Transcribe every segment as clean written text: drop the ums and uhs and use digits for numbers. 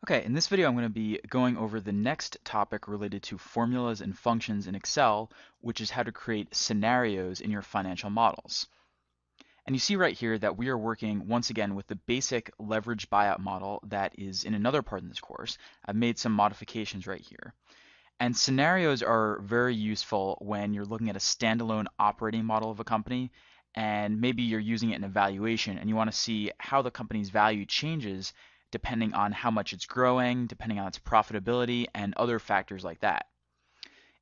Okay, in this video I'm going to be going over the next topic related to formulas and functions in Excel, which is how to create scenarios in your financial models. And you see right here that we are working once again with the basic leverage buyout model that is in another part in this course. I've made some modifications right here. And scenarios are very useful when you're looking at a standalone operating model of a company, and maybe you're using it in evaluation and you want to see how the company's value changes depending on how much it's growing, depending on its profitability, and other factors like that.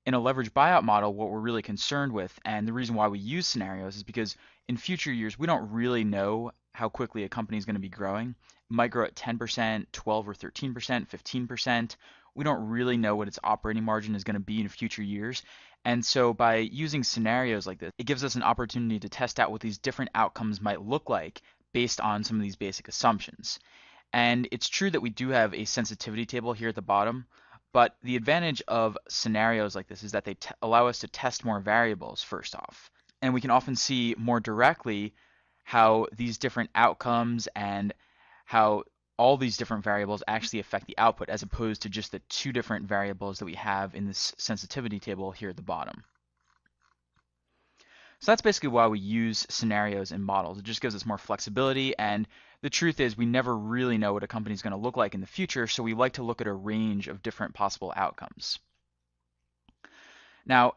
In a leverage buyout model, what we're really concerned with, and the reason why we use scenarios, is because in future years, we don't really know how quickly a company is going to be growing. It might grow at 10%, 12 or 13%, 15%. We don't really know what its operating margin is going to be in future years. And so by using scenarios like this, it gives us an opportunity to test out what these different outcomes might look like based on some of these basic assumptions. And it's true that we do have a sensitivity table here at the bottom, but the advantage of scenarios like this is that they allow us to test more variables first off. And we can often see more directly how these different outcomes and how all these different variables actually affect the output as opposed to just the two different variables that we have in this sensitivity table here at the bottom. So that's basically why we use scenarios and models. It just gives us more flexibility, and the truth is we never really know what a company is going to look like in the future, so we like to look at a range of different possible outcomes. Now,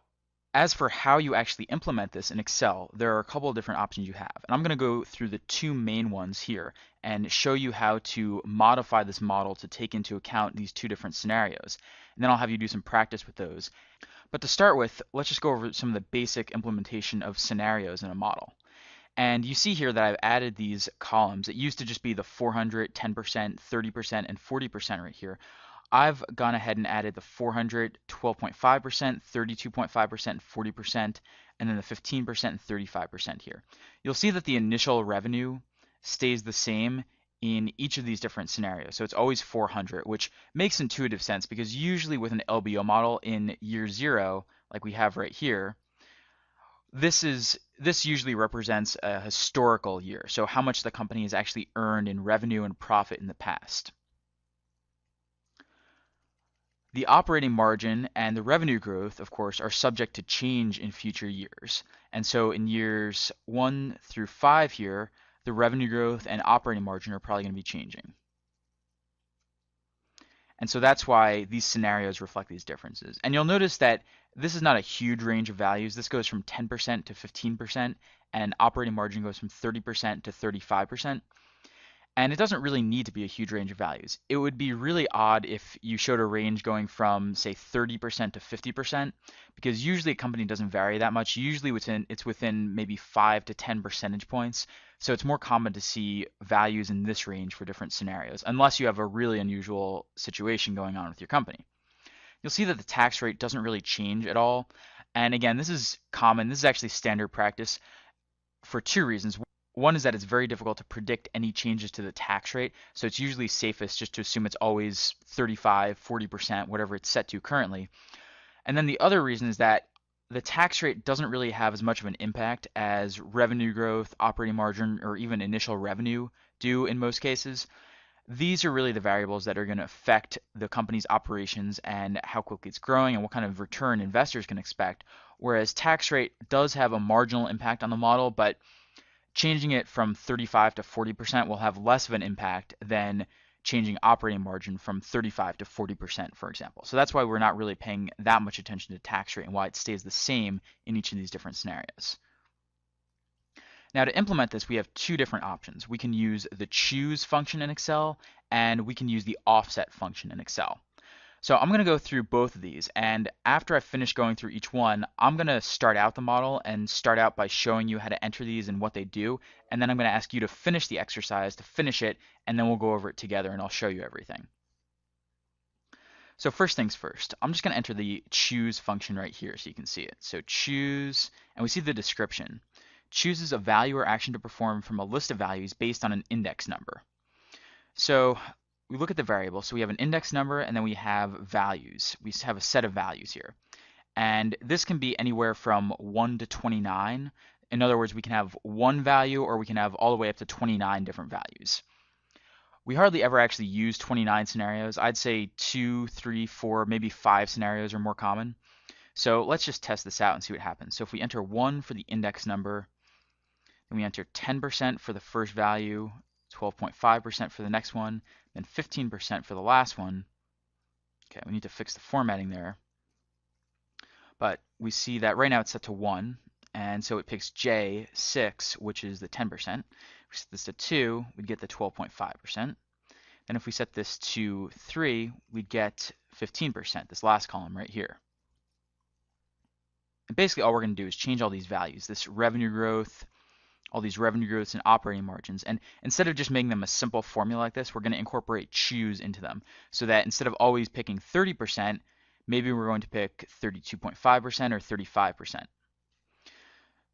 as for how you actually implement this in Excel, there are a couple of different options you have. And I'm going to go through the two main ones here and show you how to modify this model to take into account these two different scenarios. And then I'll have you do some practice with those. But to start with, let's just go over some of the basic implementation of scenarios in a model. And you see here that I've added these columns. It used to just be the 400, 10%, 30%, and 40% right here. I've gone ahead and added the 400, 12.5%, 32.5%, 40%, and then the 15% and 35% here. You'll see that the initial revenue stays the same in each of these different scenarios. So it's always 400, which makes intuitive sense because usually with an LBO model in year zero, like we have right here, this usually represents a historical year. So how much the company has actually earned in revenue and profit in the past. The operating margin and the revenue growth, of course, are subject to change in future years. And so in years 1 through 5 here, the revenue growth and operating margin are probably going to be changing. And so that's why these scenarios reflect these differences. And you'll notice that this is not a huge range of values. This goes from 10% to 15%, and operating margin goes from 30% to 35%. And it doesn't really need to be a huge range of values. It would be really odd if you showed a range going from, say, 30% to 50%, because usually a company doesn't vary that much. Usually it's within maybe 5 to 10 percentage points. So it's more common to see values in this range for different scenarios, unless you have a really unusual situation going on with your company. You'll see that the tax rate doesn't really change at all. And again, this is common. This is actually standard practice for two reasons. One is that it's very difficult to predict any changes to the tax rate, so it's usually safest just to assume it's always 35, 40%, whatever it's set to currently. And then the other reason is that the tax rate doesn't really have as much of an impact as revenue growth, operating margin, or even initial revenue do in most cases. These are really the variables that are going to affect the company's operations and how quickly it's growing and what kind of return investors can expect, whereas tax rate does have a marginal impact on the model, but changing it from 35 to 40% will have less of an impact than changing operating margin from 35 to 40%, for example. So that's why we're not really paying that much attention to tax rate and why it stays the same in each of these different scenarios. Now to implement this, we have two different options. We can use the choose function in Excel, and we can use the offset function in Excel. So I'm going to go through both of these, and after I finish going through each one, I'm going to start out the model and start out by showing you how to enter these and what they do, and then I'm going to ask you to finish the exercise, to finish it, and then we'll go over it together and I'll show you everything. So first things first, I'm just going to enter the choose function right here so you can see it. So choose, and we see the description. Chooses a value or action to perform from a list of values based on an index number. So we look at the variable. So we have an index number and then we have values. We have a set of values here. And this can be anywhere from 1 to 29. In other words, we can have one value or we can have all the way up to 29 different values. We hardly ever actually use 29 scenarios. I'd say 2, 3, 4, maybe 5 scenarios are more common. So let's just test this out and see what happens. So if we enter 1 for the index number, then we enter 10% for the first value, 12.5% for the next one, then 15% for the last one. Okay, we need to fix the formatting there. But we see that right now it's set to 1, and so it picks J6, which is the 10%. If we set this to 2, we'd get the 12.5%. And if we set this to 3, we'd get 15%, this last column right here. And basically all we're going to do is change all these values, this revenue growth, all these revenue growths and operating margins. And instead of just making them a simple formula like this, we're going to incorporate choose into them so that instead of always picking 30%, maybe we're going to pick 32.5% or 35%.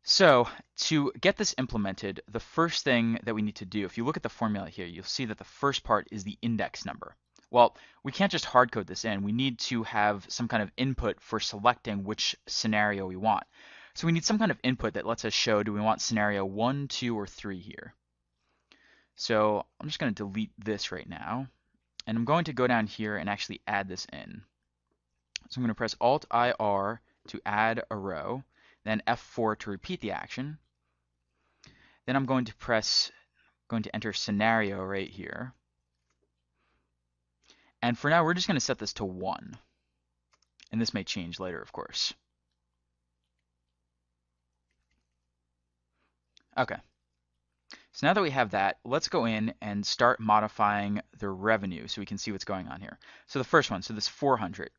So to get this implemented, the first thing that we need to do, if you look at the formula here, you'll see that the first part is the index number. Well, we can't just hard code this in. We need to have some kind of input for selecting which scenario we want. So we need some kind of input that lets us show, do we want scenario 1, 2, or 3 here? So I'm just going to delete this right now. And I'm going to go down here and actually add this in. So I'm going to press Alt-IR to add a row, then F4 to repeat the action. Then I'm going to enter scenario right here. And for now, we're just going to set this to 1. And this may change later, of course. Okay. So now that we have that, let's go in and start modifying the revenue so we can see what's going on here. So the first one, so this 400.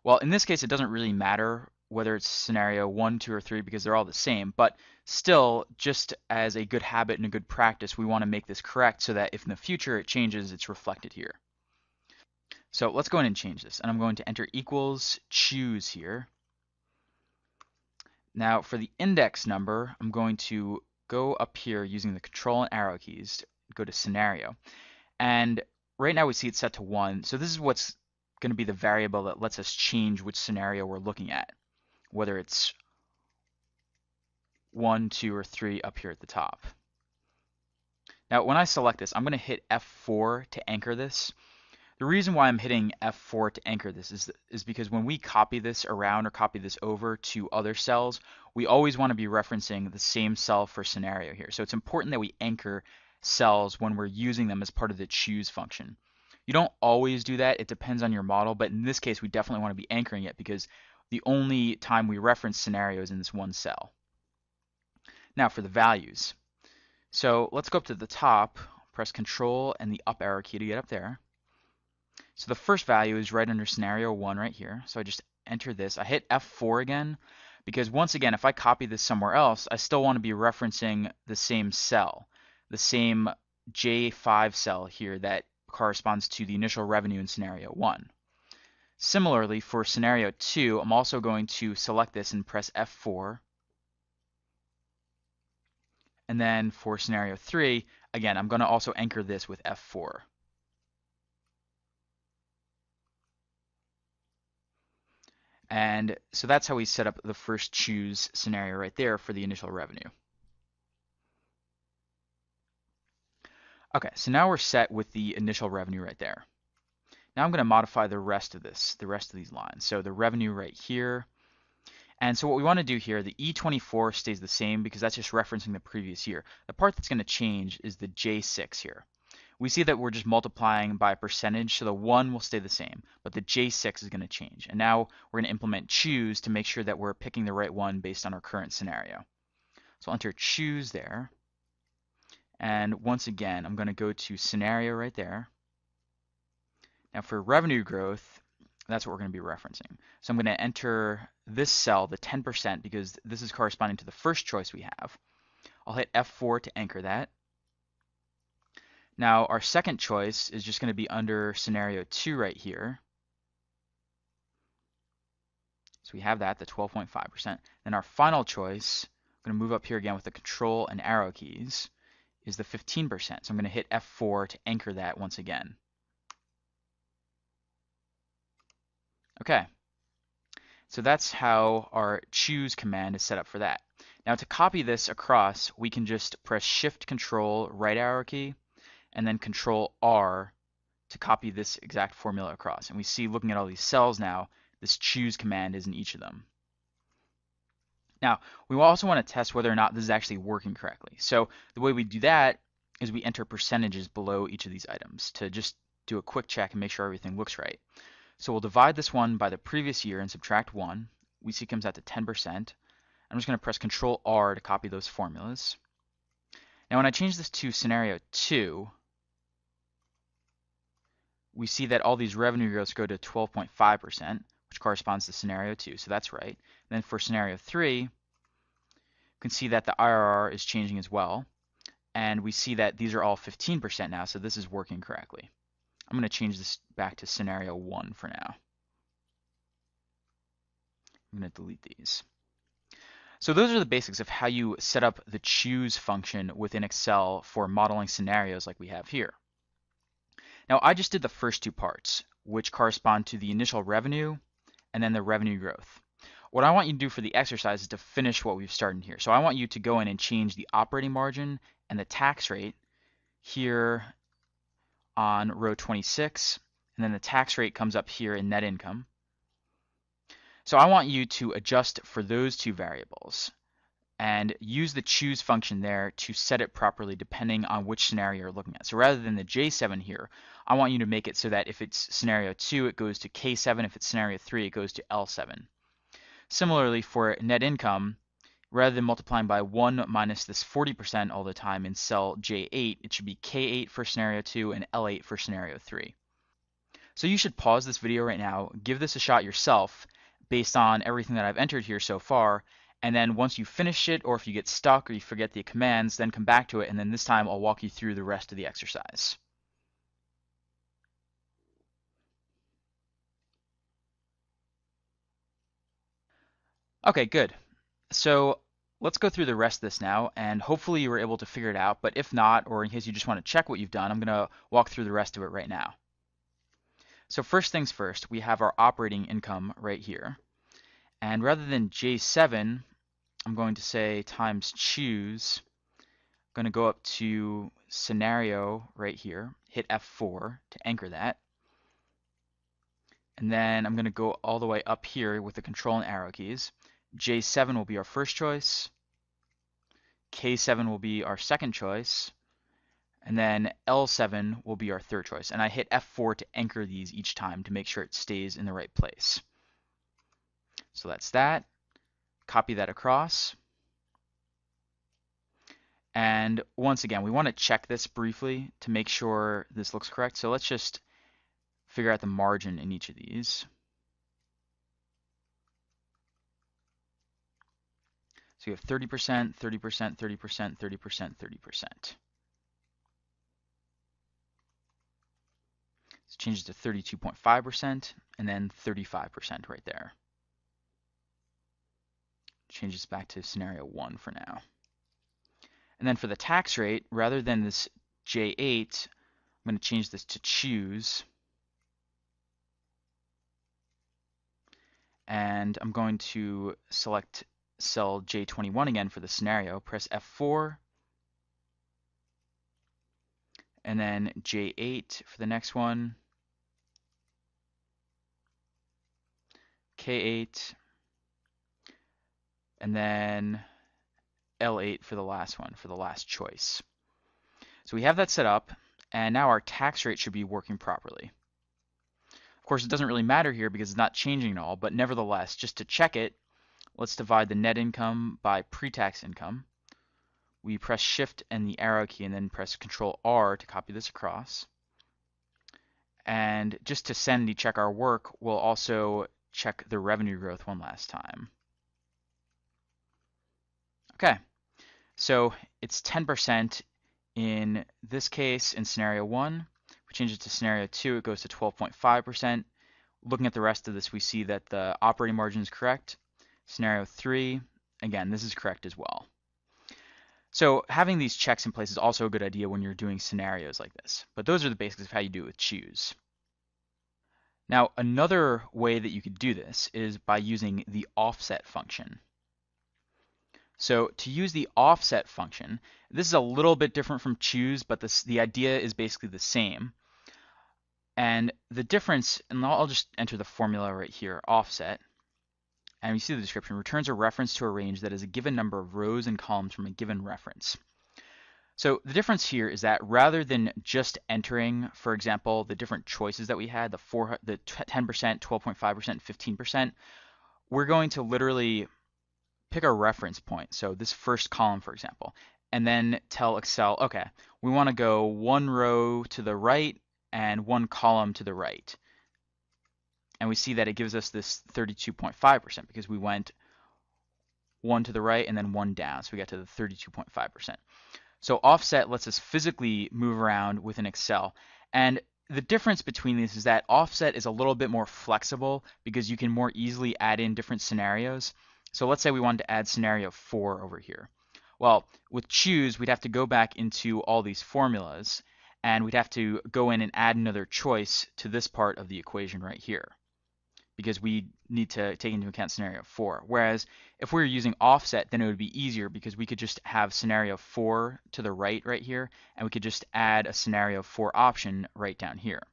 Well, in this case, it doesn't really matter whether it's scenario 1, 2, or 3 because they're all the same. But still, just as a good habit and a good practice, we want to make this correct so that if in the future it changes, it's reflected here. So let's go in and change this. And I'm going to enter equals choose here. Now for the index number, I'm going to go up here using the control and arrow keys, go to scenario. And right now we see it's set to 1. So this is what's going to be the variable that lets us change which scenario we're looking at, whether it's 1, 2, or 3 up here at the top. Now when I select this, I'm going to hit F4 to anchor this. The reason why I'm hitting F4 to anchor this is because when we copy this around or copy this over to other cells, we always want to be referencing the same cell for scenario here. So it's important that we anchor cells when we're using them as part of the choose function. You don't always do that. It depends on your model, but in this case, we definitely want to be anchoring it because the only time we reference scenario is in this one cell. Now for the values. So let's go up to the top, press Control and the up arrow key to get up there. So the first value is right under scenario 1 right here. So I just enter this. I hit F4 again because once again, if I copy this somewhere else, I still want to be referencing the same cell, the same J5 cell here that corresponds to the initial revenue in scenario 1. Similarly, for scenario 2, I'm also going to select this and press F4. And then for scenario 3, again, I'm going to also anchor this with F4. And so that's how we set up the first choose scenario right there for the initial revenue. Okay, so now we're set with the initial revenue right there. Now I'm going to modify the rest of these lines. So the revenue right here. And so what we want to do here, the E24 stays the same because that's just referencing the previous year. The part that's going to change is the J6 here. We see that we're just multiplying by a percentage, so the 1 will stay the same, but the J6 is going to change. And now we're going to implement choose to make sure that we're picking the right one based on our current scenario. So I'll enter choose there. And once again, I'm going to go to scenario right there. Now for revenue growth, that's what we're going to be referencing. So I'm going to enter this cell, the 10%, because this is corresponding to the first choice we have. I'll hit F4 to anchor that. Now our second choice is just going to be under scenario 2 right here. So we have that, the 12.5%. Then our final choice, I'm going to move up here again with the control and arrow keys, is the 15%. So I'm going to hit F4 to anchor that once again. Okay, so that's how our choose command is set up for that. Now to copy this across, we can just press Shift Control right arrow key, and then Control R to copy this exact formula across. And we see, looking at all these cells now, this choose command is in each of them. Now, we also want to test whether or not this is actually working correctly. So the way we do that is we enter percentages below each of these items to just do a quick check and make sure everything looks right. So we'll divide this one by the previous year and subtract 1. We see it comes out to 10%. I'm just going to press Control R to copy those formulas. Now when I change this to scenario 2, we see that all these revenue growths go to 12.5%, which corresponds to scenario 2, so that's right. And then for scenario 3, you can see that the IRR is changing as well, and we see that these are all 15% now, so this is working correctly. I'm going to change this back to scenario 1 for now. I'm going to delete these. So those are the basics of how you set up the choose function within Excel for modeling scenarios like we have here. Now I just did the first two parts, which correspond to the initial revenue and then the revenue growth. What I want you to do for the exercise is to finish what we've started here. So I want you to go in and change the operating margin and the tax rate here on row 26, and then the tax rate comes up here in net income. So I want you to adjust for those two variables and use the choose function there to set it properly depending on which scenario you're looking at. So rather than the J7 here, I want you to make it so that if it's scenario 2, it goes to K7. If it's scenario 3, it goes to L7. Similarly, for net income, rather than multiplying by 1 minus this 40% all the time in cell J8, it should be K8 for scenario 2 and L8 for scenario 3. So you should pause this video right now, give this a shot yourself based on everything that I've entered here so far, and then once you finish it, or if you get stuck or you forget the commands, then come back to it, and then this time I'll walk you through the rest of the exercise. Okay, good. So let's go through the rest of this now, and hopefully you were able to figure it out, but if not, or in case you just want to check what you've done, I'm going to walk through the rest of it right now. So first things first, we have our operating income right here. And rather than J7, I'm going to say times choose. I'm going to go up to scenario right here, hit F4 to anchor that. And then I'm going to go all the way up here with the control and arrow keys. J7 will be our first choice. K7 will be our second choice. And then L7 will be our third choice. And I hit F4 to anchor these each time to make sure it stays in the right place. So that's that. Copy that across. And once again, we want to check this briefly to make sure this looks correct. So let's just figure out the margin in each of these. So you have 30%, 30%, 30%, 30%, 30%. So change it to 32.5% and then 35% right there. Change this back to scenario 1 for now. And then for the tax rate, rather than this J8, I'm going to change this to choose. And I'm going to select cell J21 again for the scenario, press F4, and then J8 for the next one, K8, and then L8 for the last one, for the last choice. So we have that set up, and now our tax rate should be working properly. Of course, it doesn't really matter here because it's not changing at all, but nevertheless, just to check it, let's divide the net income by pre-tax income. We press Shift and the arrow key and then press Control R to copy this across. And just to sanity check our work, we'll also check the revenue growth one last time. Okay, so it's 10% in this case in scenario 1. If we change it to scenario 2, it goes to 12.5%. Looking at the rest of this, we see that the operating margin is correct. Scenario 3, again, this is correct as well. So having these checks in place is also a good idea when you're doing scenarios like this. But those are the basics of how you do it with choose. Now, another way that you could do this is by using the offset function. So to use the offset function, this is a little bit different from choose, but the idea is basically the same. And the difference, and I'll just enter the formula right here, offset, and you see the description, returns a reference to a range that is a given number of rows and columns from a given reference. So the difference here is that rather than just entering, for example, the different choices that we had, the 10%, 12.5%, 15%, we're going to literally pick a reference point. So this first column, for example, and then tell Excel, okay, we want to go one row to the right and one column to the right. And we see that it gives us this 32.5% because we went one to the right and then one down. So we got to the 32.5%. So offset lets us physically move around within Excel. And the difference between these is that offset is a little bit more flexible because you can more easily add in different scenarios. So let's say we wanted to add scenario 4 over here. Well, with choose, we'd have to go back into all these formulas, and we'd have to go in and add another choice to this part of the equation right here, because we need to take into account scenario 4. Whereas if we were using offset, then it would be easier because we could just have scenario 4 to the right here, and we could just add a scenario 4 option right down here.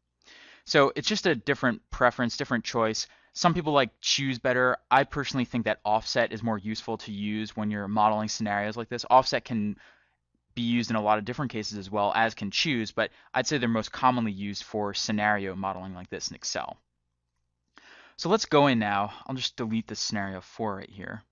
So it's just a different preference, different choice. Some people like choose better. I personally think that offset is more useful to use when you're modeling scenarios like this. Offset can be used in a lot of different cases as well as can choose, but I'd say they're most commonly used for scenario modeling like this in Excel. So let's go in now. I'll just delete the scenario 4 right here.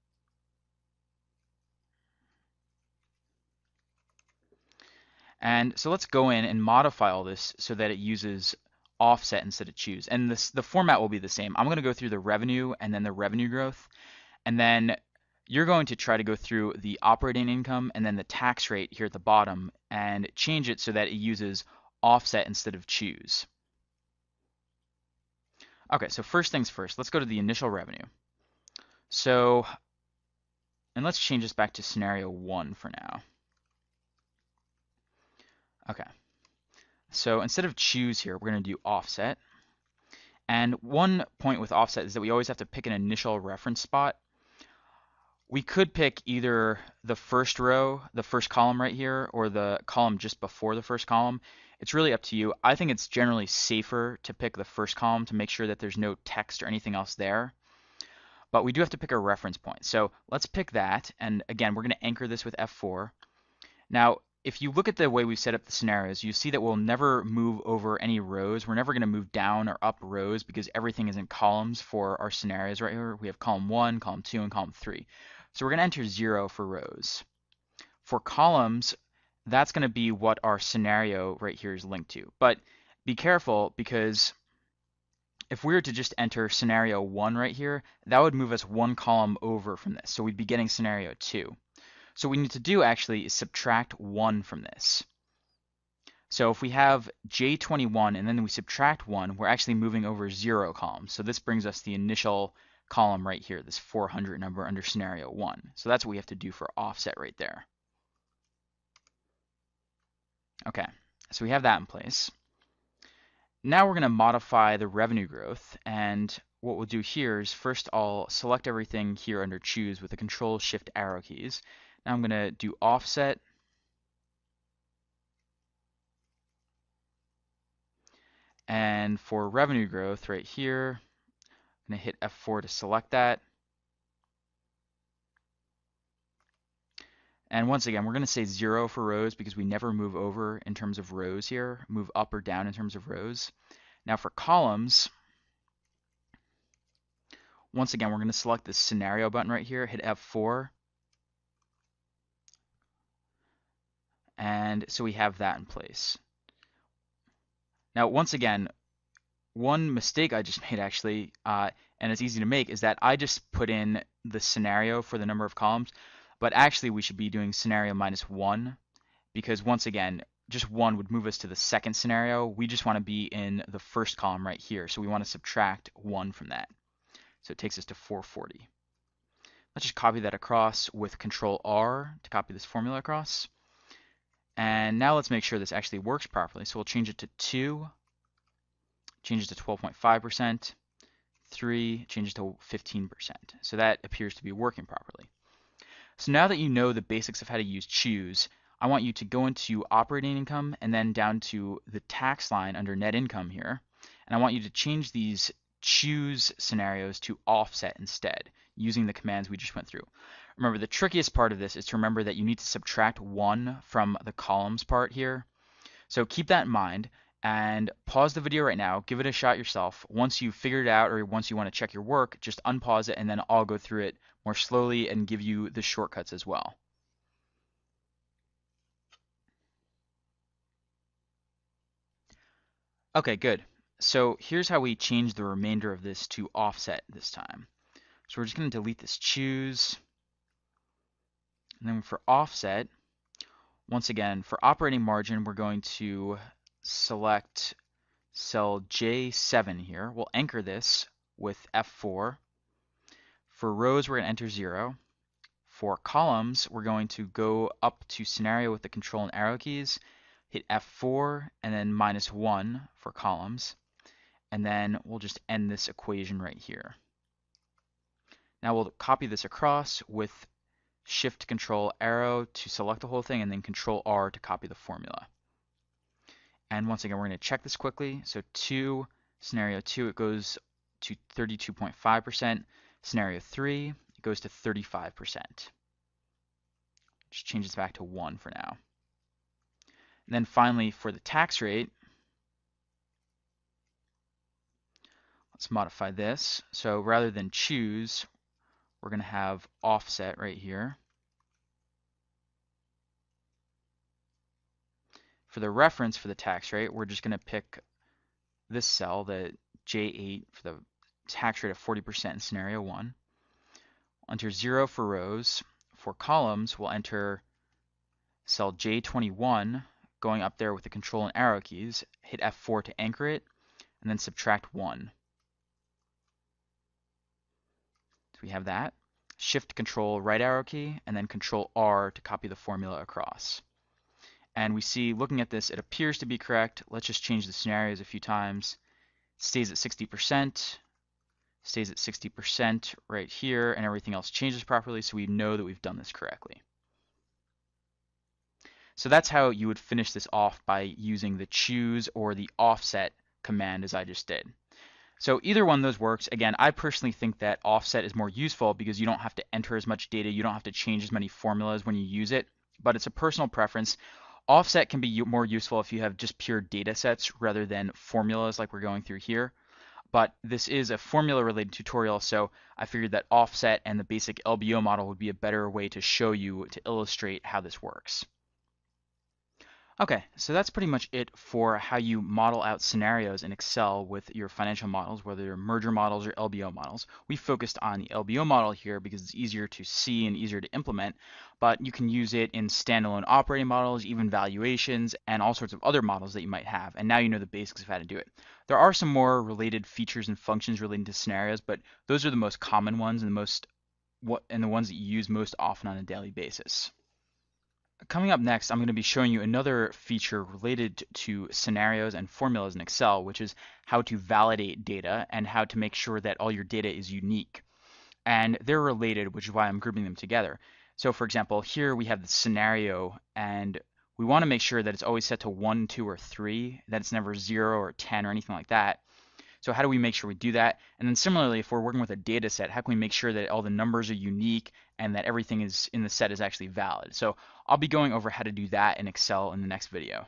And so let's go in and modify all this so that it uses offset instead of choose. And the format will be the same. I'm going to go through the revenue and then the revenue growth. And then you're going to try to go through the operating income and then the tax rate here at the bottom and change it so that it uses offset instead of choose. Okay, so first things first, let's go to the initial revenue. So, and let's change this back to scenario 1 for now. Okay, so instead of choose here, we're going to do offset. And one point with offset is that we always have to pick an initial reference spot. We could pick either the first row, the first column right here, or the column just before the first column. It's really up to you. I think it's generally safer to pick the first column to make sure that there's no text or anything else there. But we do have to pick a reference point. So let's pick that. And again, we're going to anchor this with F4. Now, if you look at the way we've set up the scenarios, you see that we'll never move over any rows. We're never going to move down or up rows because everything is in columns for our scenarios right here. We have column 1, column 2, and column 3. So we're going to enter 0 for rows. For columns, that's going to be what our scenario right here is linked to. But be careful because if we were to just enter scenario 1 right here, that would move us one column over from this. So we'd be getting scenario 2. So what we need to do actually is subtract 1 from this. So if we have J21 and then we subtract 1, we're actually moving over 0 columns. So this brings us the initial column right here, this 400 number under scenario 1. So that's what we have to do for offset right there. Okay, so we have that in place. Now we're going to modify the revenue growth, and what we'll do here is first I'll select everything here under choose with the Control Shift arrow keys. Now I'm going to do offset, and for revenue growth right here, I'm going to hit F4 to select that. And once again, we're going to say 0 for rows because we never move over in terms of rows here, move up or down in terms of rows. Now for columns, once again, we're going to select this scenario button right here, hit F4. And so we have that in place. Now, once again, one mistake I just made actually, and it's easy to make, is that I just put in the scenario for the number of columns, but actually we should be doing scenario -1 because once again, just 1 would move us to the second scenario. We just want to be in the first column right here, so we want to subtract 1 from that. So it takes us to 440. Let's just copy that across with Control R to copy this formula across. And now let's make sure this actually works properly. So we'll change it to 2, change it to 12.5%, 3, change it to 15%. So that appears to be working properly. So now that you know the basics of how to use choose, I want you to go into operating income and then down to the tax line under net income here. And I want you to change these choose scenarios to offset instead using the commands we just went through. Remember, the trickiest part of this is to remember that you need to subtract 1 from the columns part here. So keep that in mind and pause the video right now, give it a shot yourself. Once you've figured it out or once you want to check your work, just unpause it and then I'll go through it more slowly and give you the shortcuts as well. Okay, good. So here's how we change the remainder of this to offset this time. So we're just going to delete this choose. And then for offset, once again, for operating margin, we're going to select cell J7 here. We'll anchor this with F4. For rows, we're going to enter 0. For columns, we're going to go up to scenario with the control and arrow keys, hit F4, and then -1 for columns. And then we'll just end this equation right here. Now we'll copy this across with Shift Control Arrow to select the whole thing, and then Control R to copy the formula. And once again, we're going to check this quickly. So scenario 2, it goes to 32.5%. Scenario 3, it goes to 35%. Just change this back to 1 for now. And then finally, for the tax rate, let's modify this. So rather than choose, we're going to have offset right here. For the reference for the tax rate, we're just going to pick this cell, the J8, for the tax rate of 40% in scenario 1. Enter 0 for rows. For columns, we'll enter cell J21, going up there with the control and arrow keys, hit F4 to anchor it, and then subtract 1. So we have that. Shift Control right arrow key, and then Control R to copy the formula across. And we see, looking at this, it appears to be correct. Let's just change the scenarios a few times. Stays at 60%, stays at 60% right here, and everything else changes properly, so we know that we've done this correctly. So that's how you would finish this off by using the choose or the offset command as I just did. So either one of those works. Again, I personally think that offset is more useful because you don't have to enter as much data, you don't have to change as many formulas when you use it, but it's a personal preference. Offset can be more useful if you have just pure data sets rather than formulas like we're going through here. But this is a formula related tutorial, so I figured that offset and the basic LBO model would be a better way to show you, to illustrate how this works. Okay, so that's pretty much it for how you model out scenarios in Excel with your financial models, whether they're merger models or LBO models. We focused on the LBO model here because it's easier to see and easier to implement, but you can use it in standalone operating models, even valuations, and all sorts of other models that you might have. And now you know the basics of how to do it. There are some more related features and functions relating to scenarios, but those are the most common ones and the ones that you use most often on a daily basis. Coming up next, I'm going to be showing you another feature related to scenarios and formulas in Excel, which is how to validate data and how to make sure that all your data is unique. And they're related, which is why I'm grouping them together. So for example, here we have the scenario, and we want to make sure that it's always set to 1, 2, or 3, that it's never 0 or 10 or anything like that. So how do we make sure we do that? And then similarly, if we're working with a data set, how can we make sure that all the numbers are unique and that everything is in the set is actually valid? So I'll be going over how to do that in Excel in the next video.